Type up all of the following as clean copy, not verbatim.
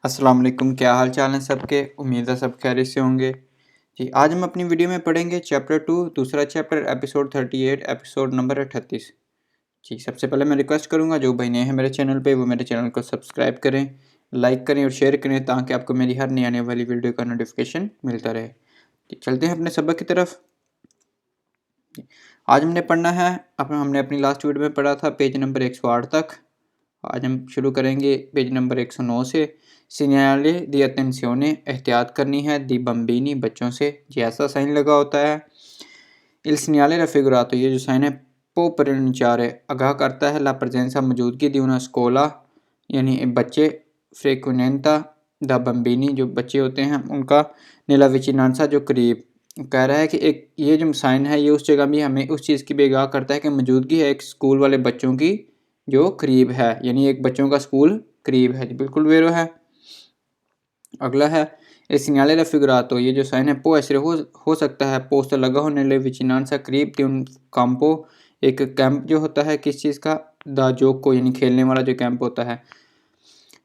अस्सलाम वालेकुम, क्या हाल चाल हैं सबके। उम्मीद है सब खैरियत से होंगे। जी, आज हम अपनी वीडियो में पढ़ेंगे चैप्टर 2 दूसरा चैप्टर एपिसोड 38 एपिसोड नंबर 38। जी, सबसे पहले मैं रिक्वेस्ट करूंगा जो भाई नए हैं मेरे चैनल पे वो मेरे चैनल को सब्सक्राइब करें, लाइक करें और शेयर करें ताकि आपको मेरी हर नई आने वाली वीडियो का नोटिफिकेशन मिलता रहे। जी, चलते हैं अपने सबक की तरफ। आज हमने पढ़ना है हमने अपनी लास्ट वीडियो में पढ़ा था पेज नंबर 108 तक। आज हम शुरू करेंगे पेज नंबर 109 से। सीनियरली दी अटेंशियोने एहतियात करनी है, दी बम्बीनी बच्चों से। जी, ऐसा साइन लगा होता है। इल सीनियले रफिगुरातो ये जो साइन है पो प्रनचारे आगाह करता है ला प्रेजेंसा मौजूदगी दी una स्कोला यानी बच्चे। फ्रिक्वेंता द बम्बीनी जो बच्चे होते हैं उनका। नीला विचिनांसा जो करीब। कह रहा है कि एक ये जो साइन है ये उस जगह भी हमें उस चीज़ की भी आगाह करता है कि मौजूदगी है एक स्कूल वाले बच्चों की जो करीब है, यानी एक बच्चों का स्कूल करीब है। बिल्कुल वेरो है। अगला है ए सिग्नाले रफिगुरातो ये जो साइन है पो ऐसे हो सकता है पोस्ट लगा होने ले विचिनान सा करीब दी उन कैंपो एक कैंप जो होता है किस चीज़ का दा जोक को यानी खेलने वाला जो कैंप होता है।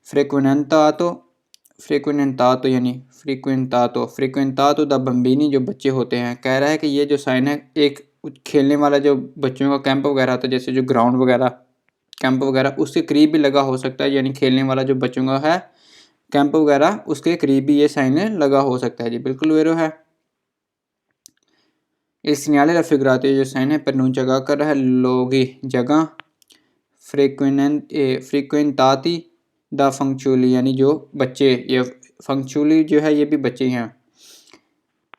फ्रिक्वेंटातो फ्रिक्वेंटातो यानी फ्रिक्वेंटातो द बम्बीनी जो बच्चे होते हैं। कह रहा है कि ये जो साइन है एक खेलने वाला जो बच्चों का कैंप वगैरह होता है जैसे जो ग्राउंड वगैरह कैंप वगैरह उसके करीब भी लगा हो सकता है, यानी खेलने वाला जो बच्चों का है कैंप वगैरह उसके करीब भी ये साइन लगा हो सकता है। जी, बिल्कुल वेरो है। इस सिग्नाले रफिगुरातो जो साइन है पर नून जगह कर रहा है लोगी जगह। फ्रिक्वेंटाती द फंक्चुअली यानी जो बच्चे, ये फंक्चुअली जो है ये भी बच्चे हैं,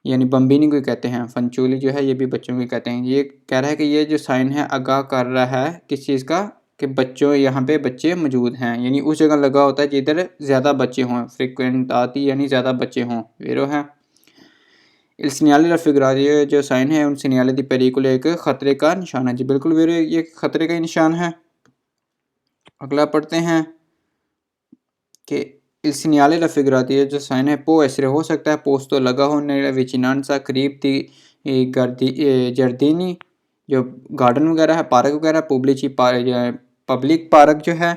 यानी बम्बीनी को कहते हैं। फंचुली जो है ये भी बच्चों को कहते हैं। ये कह रहा है कि ये जो साइन है आगाह कर रहा है किस चीज़ का कि बच्चों यहाँ पे बच्चे मौजूद हैं, यानी उस जगह लगा होता है जिधर ज़्यादा बच्चे हों। फ्रिक्वेंट आती यानी ज़्यादा बच्चे हों, वेरो है। इल सिग्नाले रफिगुरातो ये जो साइन है उन सिग्नाले दी पेरिकुल एक ख़तरे का निशान है। जी, बिल्कुल वेरो, ये ख़तरे का ही निशान है। अगला पढ़ते हैं कि इल सिग्नाले रफिगुरातो ये जो साइन है पो ऐसे हो सकता है पोस्तो लगा होने विचिनानसा करीब थी गर्दी जर्दीनी जो गार्डन वगैरह है, पार्क वगैरह, पब्लिक पार्क जो है।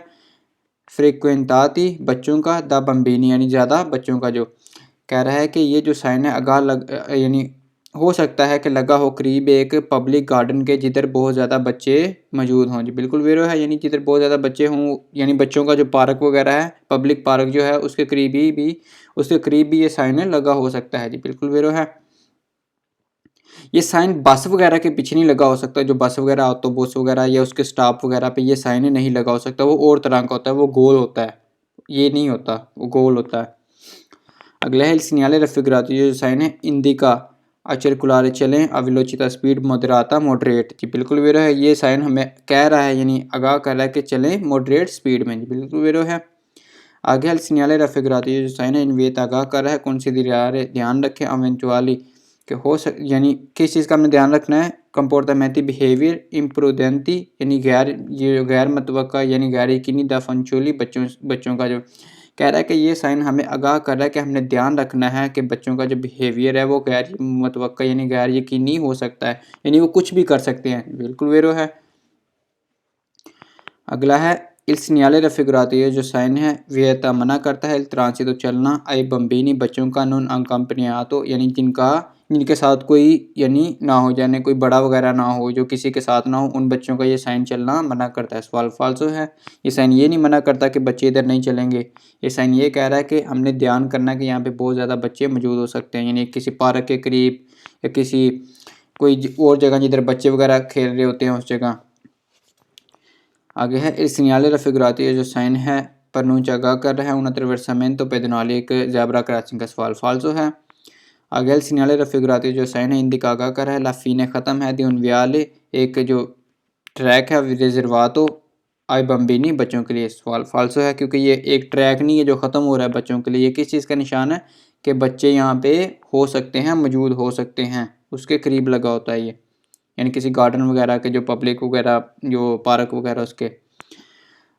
फ्रिक्वेंताती बच्चों का, द बम्बीनी यानी ज़्यादा बच्चों का। जो कह रहा है कि ये जो साइन है आगाह यानी हो सकता है कि लगा हो करीब एक पब्लिक गार्डन के जिधर बहुत ज़्यादा बच्चे मौजूद हों। जी, बिल्कुल वेरो है, यानी जिधर बहुत ज़्यादा बच्चे हों, यानी बच्चों का जो पार्क वगैरह है पब्लिक पार्क जो है उसके करीब भी ये साइन लगा हो सकता है। जी, बिल्कुल वेरो है। ये साइन बस वगैरह के पीछे नहीं लगा हो सकता, जो बस वगैरह ऑटोबस वगैरह या उसके स्टॉप वगैरह पे ये साइन नहीं लगा हो सकता, वो और तरह का होता है, वो गोल होता है, ये नहीं होता, वो गोल होता है। अगला है सिग्नाले रफिगुरातो ये जो साइन है इंडिका अचरकुलारे चलें अविलोचिता स्पीड मॉडरेटा मॉडरेट। जी, बिल्कुल वेरो है। ये साइन हमें कह रहा है यानी आगाह कर रहा है कि चलें मॉडरेट स्पीड में। जी, बिल्कुल वेरो है। आगे है सिग्नाले रफिगुरातो ये जो साइन है इनवेट आगाह कर रहा है कौन सी ध्यान रखें अवेंचुअली कि हो सक यानी किस चीज़ का हमने ध्यान रखना है। कंपोर्टामेंटी बिहेवियर इम्प्रूडेंटी यानी गैर मतवक्का यानी गैर यकीनी द फंचुअली बच्चों का। जो कह रहा है कि ये साइन हमें आगाह कर रहा है कि हमने ध्यान रखना है कि बच्चों का जो बिहेवियर है वो गैर मतवक्का यानी गैर यकीनी हो सकता है, यानी वो कुछ भी कर सकते हैं। बिल्कुल वेरो है। अगला है इल सिग्नाले रफिगुरातो ये जो साइन है वियता मना करता है इल ट्रांसितो चलना आई बम्बीनी बच्चों का नॉन अकम्पनियातो यानी जिनके साथ कोई यानी ना हो, जाने कोई बड़ा वगैरह ना हो, जो किसी के साथ ना हो, उन बच्चों का ये साइन चलना मना करता है। सवाल फाल्सो है। ये साइन ये नहीं मना करता कि बच्चे इधर नहीं चलेंगे। ये साइन ये कह रहा है कि हमने ध्यान करना है कि यहाँ पे बहुत ज़्यादा बच्चे मौजूद हो सकते हैं, यानी किसी पार्क के करीब या किसी कोई और जगह जिधर बच्चे वगैरह खेल रहे होते हैं उस जगह। आगे है इस सिग्नाले रफिगुरातो ये जो साइन है परनूंच आगाह कर रहा है un attraversamento pedonale एक ज़ेब्रा क्रॉसिंग का। सवाल फाल्सो है। आगे इल सिग्नाले रफिगुरातो जो साइन है इंडिका आगाह कर रहा है ला फीने ख़त्म है दी उन वियाले एक जो ट्रैक है रिजर्वातो आई बम्बीनी बच्चों के लिए। सवाल फाल्सो है क्योंकि ये एक ट्रैक नहीं है जो ख़त्म हो रहा है बच्चों के लिए। ये किस चीज़ का निशान है कि बच्चे यहाँ पे हो सकते हैं, मौजूद हो सकते हैं, उसके करीब लगा होता है ये, यानी किसी गार्डन वगैरह के जो पब्लिक वगैरह जो पार्क वगैरह उसके।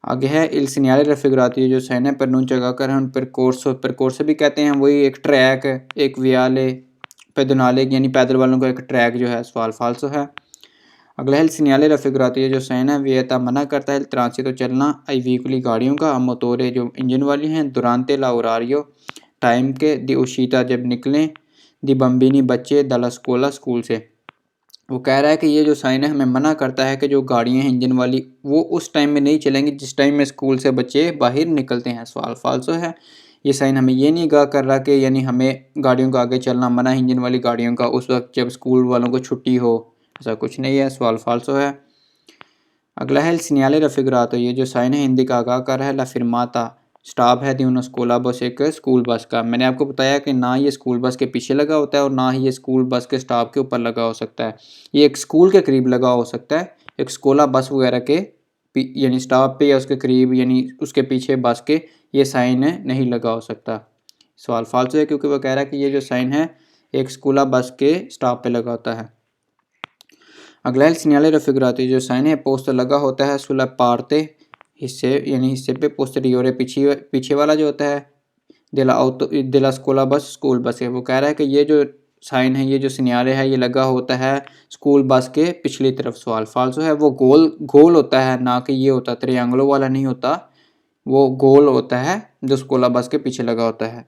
आगे है इल सिग्नाले रफिगुरातो जो साइन है परनून जगह कर हम परकोर्सो भी कहते हैं, वही एक ट्रैक एक वियाले पेदोनाले यानी पैदल वालों का एक ट्रैक जो है। सवाल फाल्सो है। अगला है segnale raffigurato, ये जो साइन है वियता मना करता है ट्रांसितो चलना आई व्हीकली गाड़ियों का, मोटोरे जो इंजन वाली हैं, दुरांते लाउरारियो टाइम के, दी उशीता जब निकलें, दी बम्बिनी बच्चे, दला स्कोला स्कूल से। वो कह रहा है कि ये जो साइन है हमें मना करता है कि जो गाड़ियाँ हैं इंजन वाली वो उस टाइम में नहीं चलेंगी जिस टाइम में स्कूल से बच्चे बाहर निकलते हैं। सवाल फाल्सो है। ये साइन हमें ये नहीं आगाह कर रहा कि यानी हमें गाड़ियों का आगे चलना मना है इंजन वाली गाड़ियों का उस वक्त जब स्कूल वालों को छुट्टी हो, ऐसा कुछ नहीं है। सवाल फाल्सो है। अगला है सिग्नाले रफिगरातो, ये जो साइन है हिंदी का आगाह कर रहा है। ला फिरमाता स्टॉप है दी उन स्कूला बस, एक स्कूल बस का। मैंने आपको बताया कि ना ये स्कूल बस के पीछे लगा होता है और ना ही ये स्कूल बस के स्टॉप के ऊपर लगा हो सकता है। ये एक स्कूल के करीब लगा हो सकता है, एक स्कूला बस वगैरह के यानी स्टॉप पे या उसके करीब यानी उसके पीछे बस के ये साइन नहीं लगा हो सकता। सवाल फाल्सो है क्योंकि वो कह रहा है कि ये जो साइन है एक स्कूला बस के स्टॉप पे लगा होता है। अगला है सिग्नाले रफिगरातो, जो साइन है पोस्ट लगा होता है सुला पार्ते हिस्से यानी हिस्से पे, पोस्टीरियोरे पीछे वाला जो होता है, दिला स्कूला बस स्कूल बस है। वो कह रहा है कि ये जो साइन है ये जो सिग्नाले है ये लगा होता है स्कूल बस के पिछली तरफ। सवाल फाल्सो है। वो गोल होता है, ना कि ये होता त्रियांगलों वाला नहीं होता, वो गोल होता है जो स्कूला बस के पीछे लगा होता है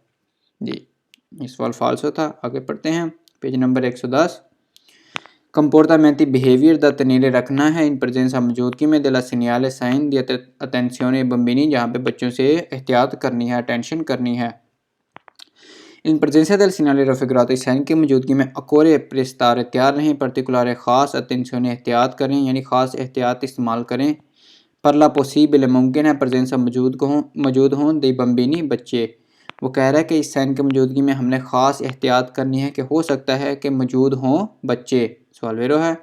जी। ये सवाल फाल्सो था। आगे पढ़ते हैं पेज नंबर 110। कंपोर्टामेंटी बिहेवियर दा तनीरे रखना है इन प्रेजेंस मौजूदगी में दिला सिग्नाले साइन दी अटेंशियोने बम्बिनी, जहाँ पे बच्चों से एहतियात करनी है, अटेंशन करनी है। इन प्रेजेंसा del segnale raffigurato, साइन की मौजूदगी में अकोरे प्रेस्तारे तैयार रहें, पर्टिकुलर ख़ास अटेंशियोने एहतियात करें यानी ख़ास एहतियात इस्तेमाल करें। पर ला पॉसिबल मुमकिन है प्रेजेंसा मौजूद हों दी बम्बिनी बच्चे। वो कह रहा है कि इस साइन की मौजूदगी में हमने ख़ास एहतियात करनी है कि हो सकता है कि मौजूद हों बच्चे। सवाल वेरो है।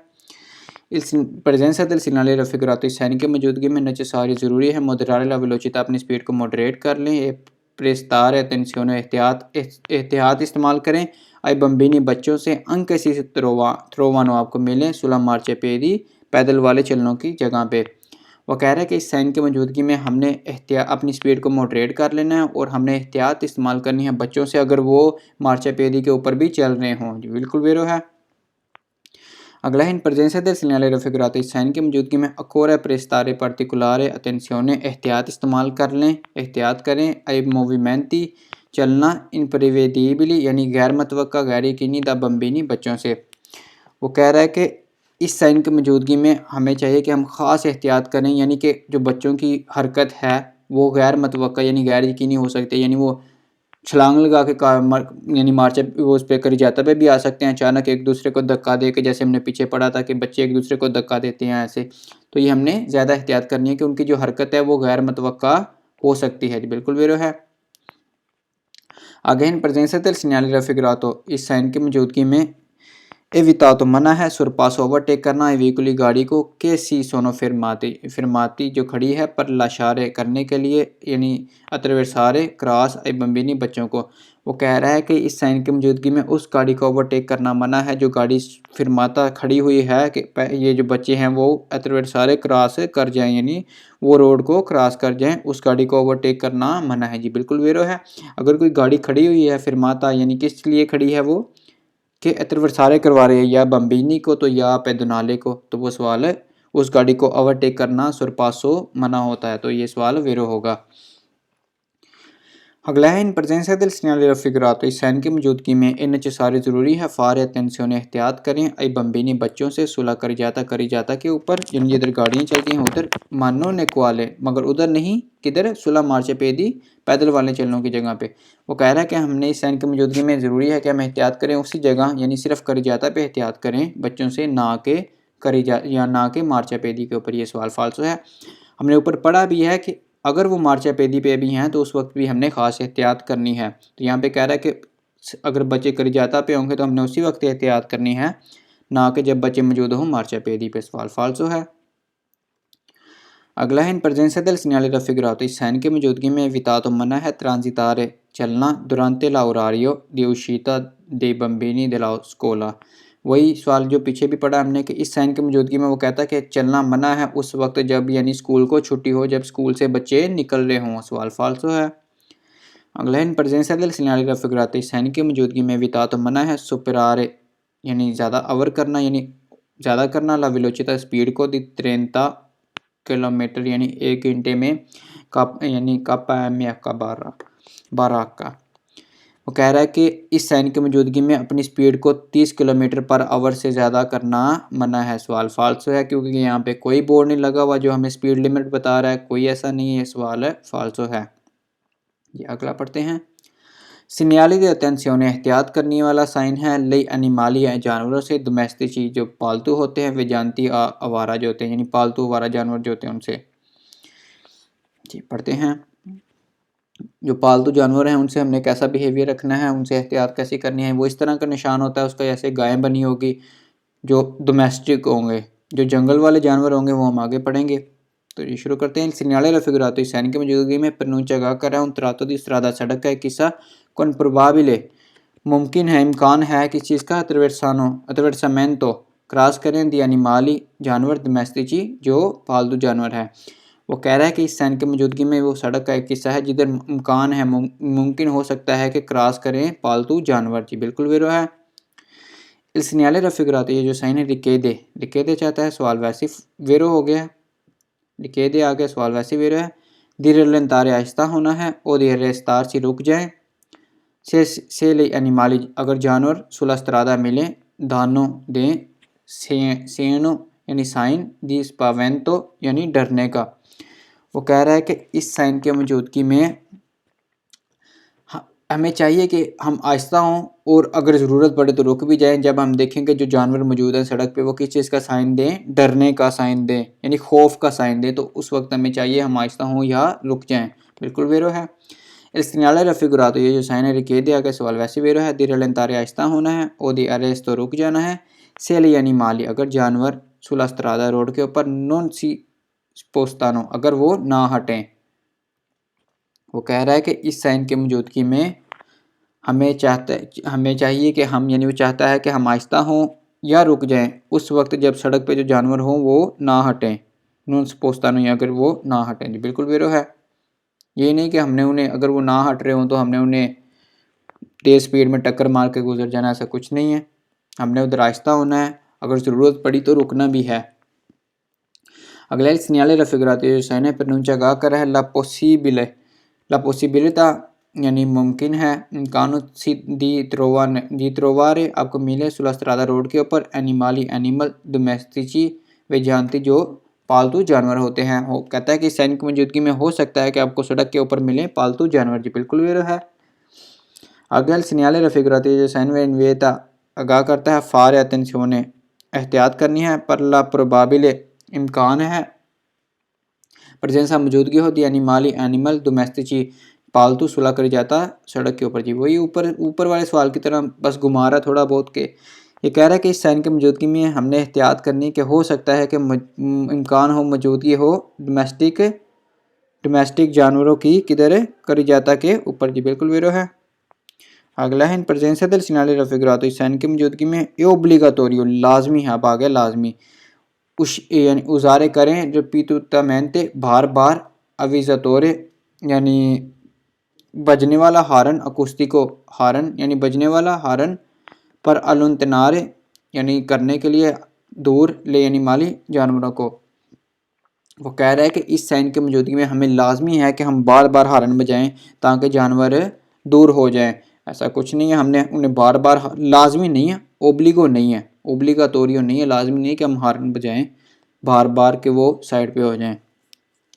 इस प्रेजेंसा del segnale raffigurato, इस साइन की मौजूदगी में नेसेसरी ज़रूरी है मॉडरेरे ला वेलोसिटी, अपनी स्पीड को मॉडरेट कर लें। प्रेस्तार अटेंशियोने एहतियात इस्तेमाल करें। आई बम्बिनी बच्चों से अंक सी थ्रोवानो आपको मिले सुला मार्चे पेदी पैदल वाले चलनों की जगह पे। वो कह रहा है कि इस साइन की मौजूदगी में हमने अपनी स्पीड को मॉडरेट कर लेना है और हमने एहतियात इस्तेमाल करनी है बच्चों से अगर वो मार्चे पेदी के ऊपर भी चल रहे हों। जी बिल्कुल वेरो है। अगला है इन प्रेजेंसा del segnale raffigurato, इस साइन की मौजूदगी में अकोरे प्रेस्तारे पर्टिकुलारे अटेंशियोने एहतियात इस्तेमाल कर लें, एहतियात करें। आई मोविमेंटी चलना इनप्रेविडिबली यानी गैर मतवक्का गैर यकीनी दा बम्बिनी बच्चों से। वो कह रहा है कि इस साइन की मौजूदगी में हमें चाहिए कि हम ख़ास एहतियात करें यानी कि जो बच्चों की हरकत है वो गैर मतवक्का यानी गैर यकीनी हो सकती है, यानी वो छलांग लगा के यानी मार्च वो उस पर करी जाता पे भी आ सकते हैं, अचानक एक दूसरे को धक्का दे के, जैसे हमने पीछे पढ़ा था कि बच्चे एक दूसरे को धक्का देते हैं ऐसे। तो ये हमने ज़्यादा एहतियात करनी है कि उनकी जो हरकत है वो गैर मुतवक्का हो सकती है। बिल्कुल वेरो है। आगे इन प्रेजेंसा del segnale raffigurato, इस साइन की मौजूदगी में एवितातो मना है सुरपास ओवरटेक करना व्हीकली गाड़ी को, के सी सोनो फिरमाती जो खड़ी है पर लाशारे करने के लिए यानी अतरवेसारे क्रॉस आई बम्बिनी बच्चों को। वो कह रहा है कि इस साइन की मौजूदगी में उस गाड़ी को ओवरटेक करना मना है जो गाड़ी फिरमाता खड़ी हुई है कि ये जो बच्चे हैं वो अतरवेसारे क्रॉस कर जाएं यानी वो रोड को क्रॉस कर जाएं, उस गाड़ी को ओवरटेक करना मना है। जी बिल्कुल वेरो है। अगर कोई गाड़ी खड़ी हुई है फिरमाता यानी किस लिए खड़ी है वो कि अतरवसारे करवा रहे हैं या बम्बिनी को तो या पेदोनाले को, तो वो सवाल है उस गाड़ी को ओवरटेक करना सुरपासो मना होता है, तो ये सवाल वेरो होगा। अगला है इन प्रेजेंसा del segnale raffigurato, इस साइन की मौजूदगी में इन सारे ज़रूरी है फारे अटेंशियोने एहतियात करें आई बम्बिनी बच्चों से सुलह करी जाता के ऊपर यानी इधर गाड़ियाँ चलती हैं उधर मानो ने क्वाले मगर उधर नहीं, किधर सुलह मार्चे पेदी पैदल वाले चलनों की जगह पे। वो कह रहा है कि हमने इस साइन की मौजूदगी में ज़रूरी है कि हम एहतियात करें उसी जगह यानी सिर्फ करी जाता पे एहतियात करें बच्चों से, ना के या ना के मार्चा पेदी के ऊपर। ये सवाल फाल्सो है। हमने ऊपर पढ़ा भी है कि अगर वो मार्चा पेदी पे भी हैं तो उस वक्त भी हमने ख़ास एहतियात करनी है। तो यहाँ पे कह रहा है कि अगर बच्चे करी जाता पे होंगे तो हमने उसी वक्त एहतियात करनी है, ना कि जब बच्चे मौजूद हों मार्चा पेदी पे। सवाल फाल्सो है। अगला है इन प्रेजेंसा del segnale raffigurato, इस साइन की मौजूदगी में वितातो मना है ट्रांजितारे चलना दुरांते लाउरारियो दी उशीता दे बम्बिनी दे स्कोला। वही सवाल जो पीछे भी पढ़ा हमने कि इस साइन की मौजूदगी में वो कहता है कि चलना मना है उस वक्त जब यानी स्कूल को छुट्टी हो, जब स्कूल से बच्चे निकल रहे हों। सवाल फाल्सो है। अगला इन प्रेजेंसा del segnale raffigurato, इस साइन की मौजूदगी में वितातो मना है सुपरारे यानी ज़्यादा अवर करना यानी ज़्यादा करना, ला वेलोचिता स्पीड को, दी 30 किलोमीटर यानी 1 घंटे में, यानी km का 12 का। वो कह रहा है कि इस साइन की मौजूदगी में अपनी स्पीड को 30 किलोमीटर पर आवर से ज़्यादा करना मना है। सवाल फाल्सो है क्योंकि यहाँ पे कोई बोर्ड नहीं लगा हुआ जो हमें स्पीड लिमिट बता रहा है, कोई ऐसा नहीं है, सवाल है फाल्सो है। ये अगला पढ़ते हैं। सिग्नली दी अटेंशियोने एहतियात करने वाला साइन है। लई एनिमाली है जानवरों से, डोमेस्टिची जो पालतू होते हैं, विजानती आवारा जो होते हैं यानी पालतू आवारा जानवर जो होते हैं उनसे। जी पढ़ते हैं। जो पालतू जानवर हैं उनसे हमने कैसा बिहेवियर रखना है, उनसे एहतियात कैसी करनी है। वो इस तरह का निशान होता है उसका, जैसे गाय बनी होगी जो डोमेस्टिक होंगे। जो जंगल वाले जानवर होंगे वो हम आगे पढ़ेंगे। तो ये शुरू करते हैं। सिग्नले raffigurato सैनिक की मौजूदगी में pronuncia कर रहा हूँ trato di strada सड़क का एक किस्सा con probabile मुमकिन है, इम्कान है किस चीज़ का, attraversamento क्रॉस करें दी एनिमाली जानवर, domestici जो पालतू जानवर है। वो कह रहा है कि इस सैनिक की मौजूदगी में वो सड़क का एक किस्सा है जिधर इम्कान है, मुमकिन हो सकता है कि क्रॉस करें पालतू जानवर। जी बिल्कुल वेरो है। il segnale raffigurato ये जो साइन है रिकेदे चाहता है, सवाल वैसे वेरो हो गया। रिकेदे आ गया, सवाल वैसे वेरो है। धीरे रफ्तार आहिस्ता होना है, और धीरे रफ्तार से रुक जाए। से ले एनिमाली अगर जानवर सुला स्त्रादा मिले, दानो दें, सेनो यानी साइन, दी स्पावेंतो यानी डरने का। वो कह रहा है कि इस साइन की मौजूदगी में हमें चाहिए कि हम आहिस्ता हों और अगर ज़रूरत पड़े तो रुक भी जाएं। जब हम देखेंगे जो जानवर मौजूद है सड़क पे वो किस चीज़ का साइन दें, डरने का साइन दें यानी खौफ का साइन दें, तो उस वक्त हमें चाहिए हम आहिस्ता हों या रुक जाएं। बिल्कुल वेरो है। इस segnale raffigurato ये जो साइन है रिकेदे आ गया, सवाल वैसे वेरो है। दी rallentare आहिस्ता होना है, और दी arresto तो रुक जाना है। से ले एनिमाली अगर जानवर सुला स्त्रादा रोड के ऊपर, non si spostano अगर वो ना हटें। वो कह रहा है कि इस साइन की मौजूदगी में हमें चाहिए कि हम यानी वो चाहता है कि हम आहिस्ता हों या रुक जाएं उस वक्त जब सड़क पे जो जानवर हों वो ना हटें। नॉन स्पोस्तानो या अगर वो ना हटें। जी बिल्कुल वेरो है। ये नहीं कि हमने उन्हें, अगर वो ना हट रहे हों तो हमने उन्हें तेज़ स्पीड में टक्कर मार के गुजर जाना, ऐसा कुछ नहीं है। हमने उधर आहिस्ता होना है, अगर ज़रूरत पड़ी तो रुकना भी है। अगला segnale raffigurato जो साइन है pronuncia गा कर है ला possibilità यानी मुमकिन है, इम्कान दी trovare आपको मिले सुला स्त्रादा रोड के ऊपर, एनिमाली एनिमल, डोमेस्टिची वे जानती जो पालतू जानवर होते हैं। वो कहता है कि साइन की मौजूदगी में हो सकता है कि आपको सड़क के ऊपर मिले पालतू जानवर। जी बिल्कुल वेरो है। अगला segnale raffigurato जो साइन वे इन्वेता आगाह करता है फार अटेंशियोने एहतियात करनी है, पर ला प्रोबाबिले इम्कान है, प्रेजेंस मौजूदगी होती है, एनिमाली एनिमल, डोमेस्टिची पालतू सुलह कर जाता सड़क के ऊपर। जी वही ऊपर वाले सवाल की तरह बस घुमा रहा थोड़ा बहुत के। ये कह रहा है कि इस साइन की मौजूदगी में हमने एहतियात करनी कि हो सकता है कि इम्कान हो, मौजूदगी हो डोमेस्टिक जानवरों की किधर करी जाता के ऊपर। जी बिल्कुल वेरो है। अगला है in presence del segnale raffigurato इस साइन की मौजूदगी में ये ओब्लिगाटोरियो लाजमी है, अब आ गया लाजमी। यानी उजारे करें रिपीटुतamente बार बार, अविजातोरे यानी बजने वाला हारन, अकुस्तिको हारन यानी बजने वाला हारन, पर अलुंतनारे यानी करने के लिए, दूर ले यानी माली जानवरों को। वो कह रहा है कि इस साइन की मौजूदगी में हमें लाजमी है कि हम बार बार हारन बजाएं ताकि जानवर दूर हो जाएं। ऐसा कुछ नहीं है, हमने उन्हें बार बार, लाजमी नहीं है, ओब्लिगो नहीं है, ओब्लिगाटोरियो नहीं है, लाजमी नहीं है कि हम हारन बजाएं बार बार के वो साइड पे हो जाएं।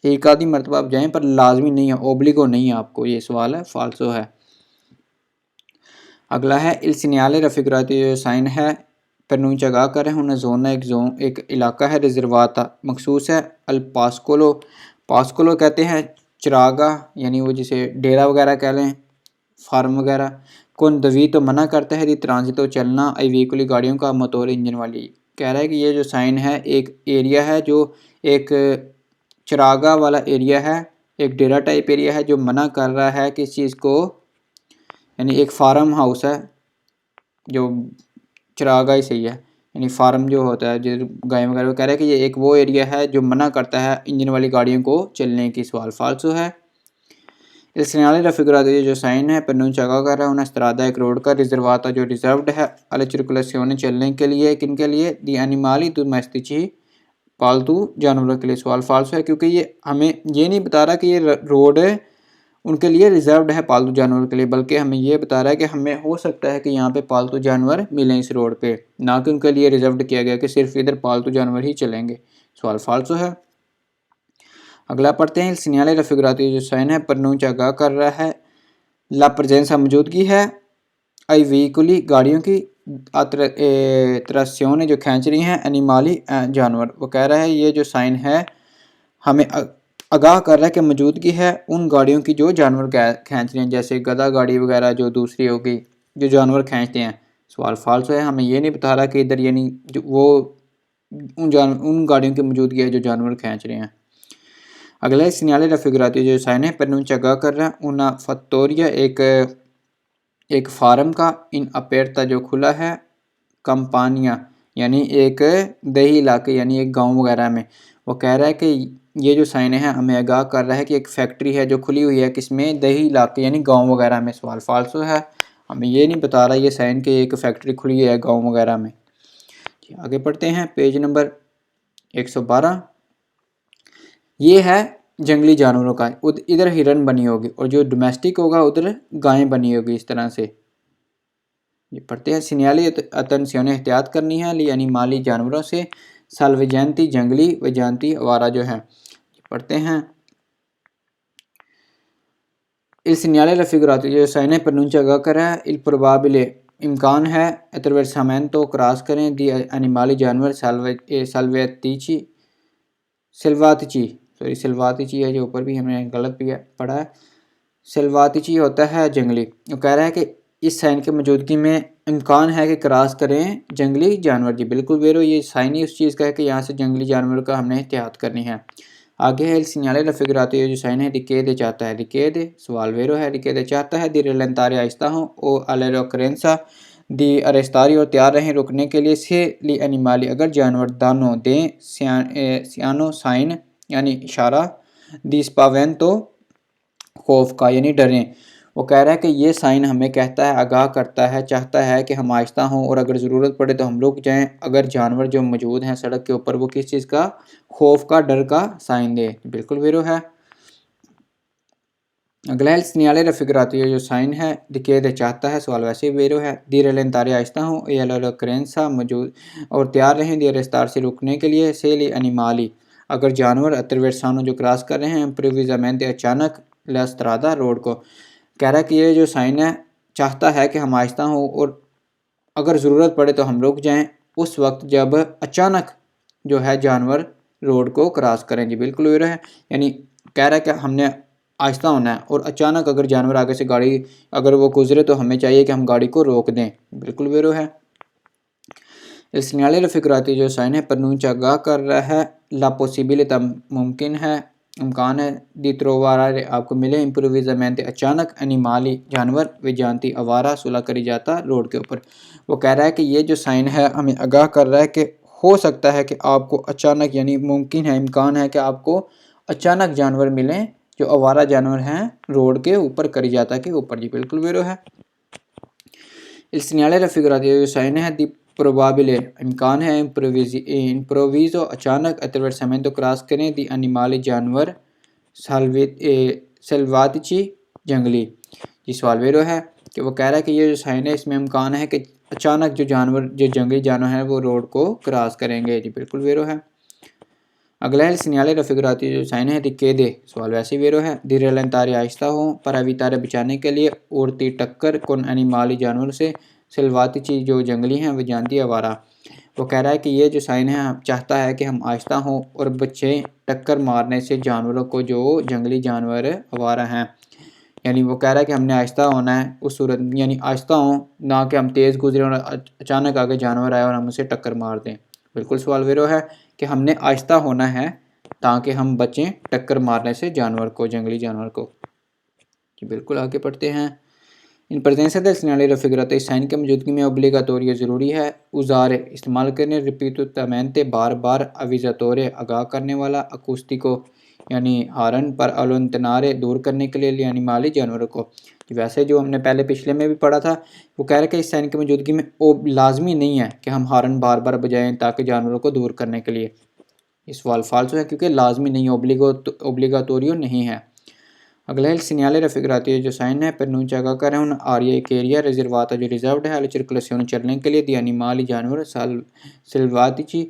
एक आधी मरतबा आप जाएं पर लाजमी नहीं है, ओब्लिगो नहीं है आपको। ये सवाल है फाल्सो है। अगला है il segnale raffigurato जो साइन है प्रनूंचा गा कर है उन्हें जोन एक इलाका है, रिजर्वाता मखसूस है, अल पास्कोलो कहते हैं चरागा यानी वो जिसे डेरा वगैरह कह लें, फार्म वगैरह। कौन दवी तो मना करता है, दी ट्रांजितो चलना, आई व्हीकुली गाड़ियों का, मोटर इंजन वाली। कह रहा है कि ये जो साइन है एक एरिया है जो एक चरागा वाला एरिया है, एक डेरा टाइप एरिया है जो मना कर रहा है किस चीज़ को, यानी एक फार्म हाउस है जो चरागा ही सही है, यानी फार्म जो होता है जो गाय वगैरह। वो कह रहा है कि ये एक वो एरिया है जो मना करता है इंजन वाली गाड़ियों को चलने की। सवाल फाल्सो है। Il segnale raffigurato जो साइन है pronuncia कर रहा है una strada एक रोड का रिजर्वाता जो रिजर्व्ड है alla circolazione चलने के लिए किन के लिए दी animali domestici पालतू जानवरों के लिए। सवाल फाल्स है क्योंकि ये हमें ये नहीं बता रहा कि ये रोड उनके लिए रिजर्व्ड है पालतू जानवरों के लिए, बल्कि हमें ये बता रहा है कि हमें हो सकता है कि यहाँ पे पालतू जानवर मिलें इस रोड पे, ना कि उनके लिए रिजर्व्ड किया गया कि सिर्फ इधर पालतू जानवर ही चलेंगे। सवाल फाल्सो है। अगला पढ़ते हैं। सिग्नल रफिगराती जो साइन है प्रनूंच आगाह कर रहा है ला प्रेजेंसा मौजूदगी है आई व्हीकुली गाड़ियों की त्रास्यों जो खींच रही हैं एनिमाली जानवर। वो कह रहा है ये जो साइन है हमें आगाह कर रहा है कि मौजूदगी है उन गाड़ियों की जो जानवर खींच रही हैं, जैसे गधा गाड़ी वगैरह जो दूसरी होगी जो जानवर खींचते हैं। सवाल फाल्स है, हमें ये नहीं बता रहा कि इधर यानी वो उन गाड़ियों की मौजूदगी है जो जानवर खींच रहे हैं। अगला सिग्नल रफिगराती जो साइन है प्रनूंच आगाह कर रहा है उना फतोरिया एक फार्म का इन अपेरता जो खुला है कंपानिया यानी एक दही इलाके यानी एक गांव वगैरह में। वो कह रहा है कि ये जो साइन है हमें आगाह कर रहा है कि एक फैक्ट्री है जो खुली हुई है किसमें दही इलाके यानी गांव वगैरह में। सवाल फाल्सो है, हमें ये नहीं बता रहा ये साइन कि एक फैक्ट्री खुली है गांव वगैरह में। आगे पढ़ते हैं पेज नंबर 112। ये है जंगली जानवरों का, इधर हिरन बनी होगी और जो डोमेस्टिक होगा उधर गायें बनी होगी इस तरह से। ये पढ़ते हैं। सिनियाली अतनसियों ने एहतियात करनी है यानी माली जानवरों से। साल्वजयंती जंगली वजयंती आवारा जो है। पढ़ते हैं। इल सिनियाले रफिगराती जो साइन प्रनूंचा गा कर है इल प्रोबाबिले इम्कान है अतरवर्सामेंटो क्रॉस करें दी एनिमाली जानवर साल्वेतिची सिल्वातिची सिल्वातिची है जो ऊपर भी हमने गलत भी पढ़ा है। सिल्वातिची होता है जंगली। वो कह रहा है कि इस साइन की मौजूदगी में इम्कान है कि क्रॉस करें जंगली जानवर। जी बिल्कुल वेरो, ये साइन ही उस चीज़ का है कि यहाँ से जंगली जानवर का हमने एहतियात करनी है। आगे है सिग्नल रफिगराती है जो साइन है रिकेदे चाहता है रिकेदे। सवाल वेरो है रिकेदे चाहता है दी रेलंतारे आहिस्ता हूँ ओ अलेरोक्रेंसा दी अरेस्तारी और तैयार रहें रुकने के लिए से ली एनिमाली अगर जानवर दानों दें सियानो साइन यानी इशारा दी स्पावेन तो खौफ का यानी डरें। वो कह रहा है कि ये साइन हमें कहता है आगाह करता है चाहता है कि हम आहिस्ता हों और अगर ज़रूरत पड़े तो हम रुक जाएं अगर जानवर जो मौजूद हैं सड़क के ऊपर वो किस चीज़ का खौफ का डर का साइन दे। बिल्कुल वेरो है। अगला सिग्नल रफिगराती है जो साइन है दिकेद चाहता है। सवाल वैसे ही वेरो है। दी रेलन तारे आहिस्ता हूँ एलोक्रेंसा मौजूद और तैयार रहें दी रेस्तार से रुकने के लिए से ली एनिमाली अगर जानवर अतरवेरसानो जो क्रॉस कर रहे हैं प्रिविजामेंट अचानक लस्त्रादा रोड को। कह रहा है कि ये जो साइन है चाहता है कि हम आहिस्ता हों और अगर ज़रूरत पड़े तो हम रुक जाएं उस वक्त जब अचानक जो है जानवर रोड को क्रॉस करें। जी बिल्कुल वेरो है, यानी कह रहा है कि हमने आहिस्ता होना है और अचानक अगर जानवर आगे से गाड़ी अगर वो गुजरे तो हमें चाहिए कि हम गाड़ी को रोक दें। बिल्कुल वेरो है। इस सिग्नल रफिगराती जो साइन है प्रनूंच आगाह कर रहा है ला पॉसिबिलिटी मुमकिन है इम्कान है दी त्रोवारा आपको मिले इम्प्रोविजमेंट अचानक एनिमाली जानवर वे जानती आवारा सुलह करी जाता रोड के ऊपर। वो कह रहा है कि ये जो साइन है हमें आगाह कर रहा है कि हो सकता है कि आपको अचानक यानी मुमकिन है इम्कान है कि आपको अचानक जानवर मिलें जो आवारा जानवर हैं रोड के ऊपर करी जाता के ऊपर। जी बिल्कुल वेरो है। इस सिग्नल रफिगराती जो साइन है दी प्रोबाबिले इम्कान है इम्प्रोविज़ो अचानक अतरवर्सामेंटो क्रॉस करें दी एनिमाली जानवर सल्वातिची जंगली। जी सवाल वेरो है कि वो कह रहा है कि ये जो साइन है इसमें इम्कान है कि अचानक जो जानवर जो जंगली जानवर हैं वो रोड को क्रॉस करेंगे। जी बिल्कुल वेरो है। अगला है सिग्नल रफिगराती जो साइन है दिकेदे। सवाल वैसे वेरो है दी रेलन तारे आहिस्ता हो पर अभी तारे बचाने के लिए उड़ती टक्कर कौन एनिमाली जानवर से सिल्वातिची जो जंगली हैं वो जानती आवारा। वो कह रहा है कि ये जो साइन है चाहता है कि हम आहिस्ता हों और बच्चे टक्कर मारने से जानवरों को जो जंगली जानवर आवारा हैं, यानी वो कह रहा है कि हमने आहिस्ता होना है उस सूरत यानी आहिस्ता हों ना कि हम तेज़ गुजरे और अचानक आगे जानवर आए और हम उसे टक्कर मार दें। बिल्कुल सवाल वेरो है कि हमने आहिस्ता होना है ताकि हम बचें टक्कर मारने से जानवर को जंगली जानवर को। कि बिल्कुल आगे पढ़ते हैं। इन presenza del segnale raffigurato sign की मौजूदगी में ओब्लिगाटोरी ज़रूरी है उज़ारे इस्तेमाल करने रिपीटुतamente बार बार अविजातोरे आगाह करने वाला अकूस्टिको यानी हारन पर अलंतनारे दूर करने के लिए यानी माली जानवरों को। वैसे जो हमने पहले पिछले में भी पढ़ा था, वो कह रहे कि इस साइन की मौजूदगी में लाजमी नहीं है कि हम हारन बार बार बजाएं ताकि जानवरों को दूर करने के लिए। इस सवाल फाल्सो है क्योंकि लाजमी नहीं है, ओब्लिगाटोरियो नहीं है। अगला है सिग्नाले रफिकराती जो साइन है per का कर un आर्या एक एरिया रिजर्वाता जो रिजर्व्ड है circolazione चलने के लिए दी एनिमली जानवर सिल्वाटिci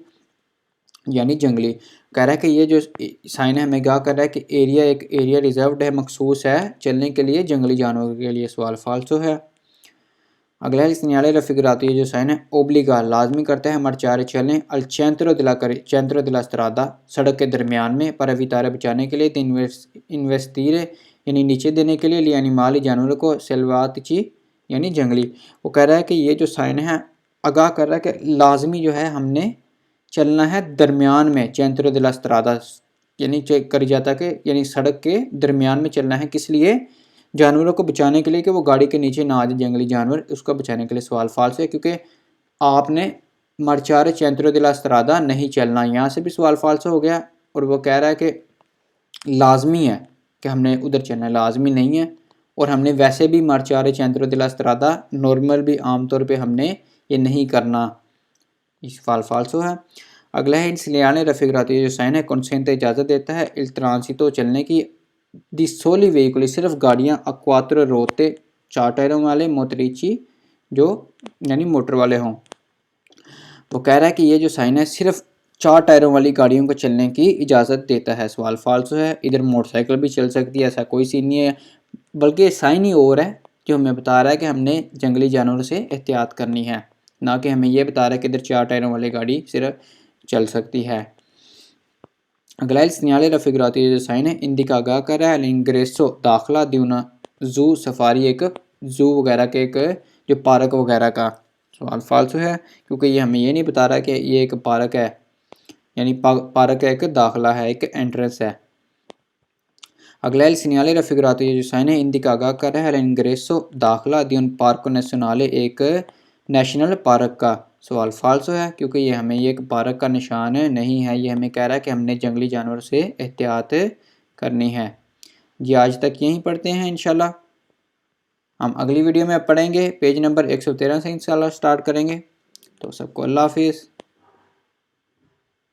यानी जंगली। कह रहा है कि ये जो साइन है हमें क्या कर रहा है कि एरिया एक एरिया रिजर्व्ड है, मखसूस है चलने के लिए जंगली जानवरों के लिए। सवाल फाल्सो है। अगला है सिग्नाले रफिकराती जो साइन है ओब्लिगा लाजमी करता है marciare चलें al centro della strada सड़क के दरमियान में पर evitare बचाने के लिए investire यानी नीचे देने के लिए li animali जानवरों को selvatici यानी जंगली। वो कह रहा है कि ये जो साइन है आगाह कर रहा है कि लाजमी जो है हमने चलना है दरमियान में, centro della strada यानी चेक कर जाता कि यानी सड़क के दरमियान में चलना है, किस लिए? जानवरों को बचाने के लिए कि वो गाड़ी के नीचे ना आ जाए जंगली जानवर, उसको बचाने के लिए। सवाल फाल्स है क्योंकि आपने marciare centro della strada नहीं चलना, यहाँ से भी सवाल फाल्स हो गया। और वो कह रहा है कि लाजमी है कि हमने उधर चलना, लाजमी नहीं है। और हमने वैसे भी marciare centro della strada normal भी आमतौर पे हमने ये नहीं करना, इस सवाल फाल्सो है। अगला है इंसिलियाने रफिकराती जो साइन है कंसेंट इजाज़त देता है इल ट्रांसितो चलने की दी सोली व्हीकल सिर्फ गाड़ियाँ अक्वात्र रोते 4 टायरों वाले मोटरिची जो यानी मोटर वाले हों। वो कह रहा है कि ये जो साइन है सिर्फ 4 टायरों वाली गाड़ियों को चलने की इजाज़त देता है। सवाल फाल्सो है। इधर मोटरसाइकिल भी चल सकती है, ऐसा कोई सीन नहीं है, बल्कि साइन ही और है जो हमें बता रहा है कि हमने जंगली जानवरों से एहतियात करनी है, ना कि हमें ये बता रहा है कि इधर 4 टायरों वाली गाड़ी सिर्फ चल सकती है। अगला है सिग्नाले रफिकराती जो साइन है इंडिका आगाह कर रहा है इंग्रेसो दाखला द्यूना जू सफारी एक जू वगैरह के एक जो पार्क वगैरह का। सवाल फाल्सो है क्योंकि ये हमें ये नहीं बता रहा कि ये एक पार्क है, यानी पार्क का एक दाखला है, एक एंट्रेंस है। अगला है सिग्नाले रफिकराती जो साइन है इंडिका आगाह कर रहा है इंग्रेसो दाखला द्यून पार्को नेशनले एक नेशनल पार्क का। सवाल फाल्सो है क्योंकि ये हमें ये एक पार्क का निशान नहीं है, ये हमें कह रहा है कि हमने जंगली जानवर से एहतियात करनी है। जी आज तक यहीं पढ़ते हैं, इंशाल्लाह हम अगली वीडियो में पढ़ेंगे पेज नंबर 113 से इंशाल्लाह स्टार्ट करेंगे। तो सबको अल्लाह हाफिज़।